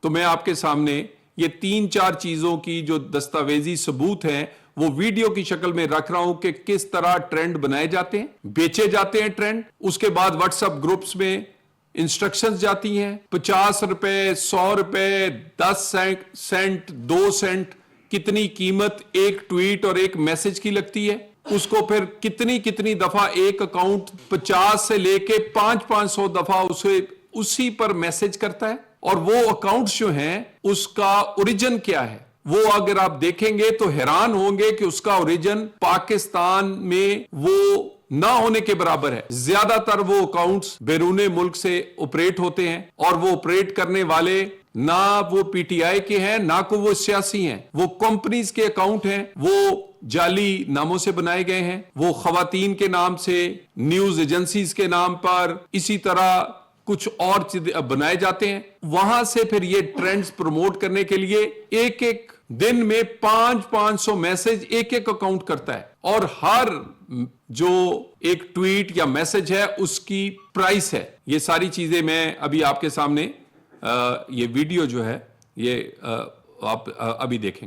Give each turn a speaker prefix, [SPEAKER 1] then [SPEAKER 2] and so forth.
[SPEAKER 1] تو میں آپ کے سامنے یہ 3-4 چیزوں کی جو دستاویزی ثبوت ہیں وہ ویڈیو کی شکل میں رکھ رہا ہوں کہ کس طرح ٹرینڈ بنائے جاتے ہیں، بیچے جاتے ہیں ٹرینڈ، اس کے بعد واٹس ایپ گروپس میں انسٹرکشنز جاتی ہیں، 50 روپے، 100 روپے، 10 سینٹ، 2 سینٹ، کتنی قیمت ایک ٹویٹ اور ایک میسج کی لگتی ہے، اس کو پھر کتنی دفعہ ایک اکاؤنٹ 50 سے لے کے 500 دفعہ اسی پر میسج کرتا ہے، اور وہ اکاؤنٹس جو ہیں اس کا اوریجن کیا ہے وہ اگر آپ دیکھیں گے تو حیران ہوں گے کہ اس کا اوریجن پاکستان میں وہ نہ ہونے کے برابر ہے۔ زیادہ تر وہ اکاؤنٹس بیرون ملک سے آپریٹ ہوتے ہیں، اور وہ آپریٹ کرنے والے نہ وہ پی ٹی آئی کے ہیں، نہ کو وہ سیاسی ہیں، وہ کمپنیز کے اکاؤنٹ ہیں، وہ جعلی ناموں سے بنائے گئے ہیں، وہ خواتین کے نام سے، نیوز ایجنسیز کے نام پر، اسی طرح کچھ اور چیزیں بنائے جاتے ہیں۔ وہاں سے پھر یہ ٹرینڈز پروموٹ کرنے کے لیے ایک دن میں 500 میسج ایک اکاؤنٹ کرتا ہے، اور ہر جو ایک ٹویٹ یا میسج ہے اس کی پرائس ہے۔ یہ ساری چیزیں میں ابھی آپ کے سامنے یہ ویڈیو جو ہے یہ آپ ابھی دیکھیں گے۔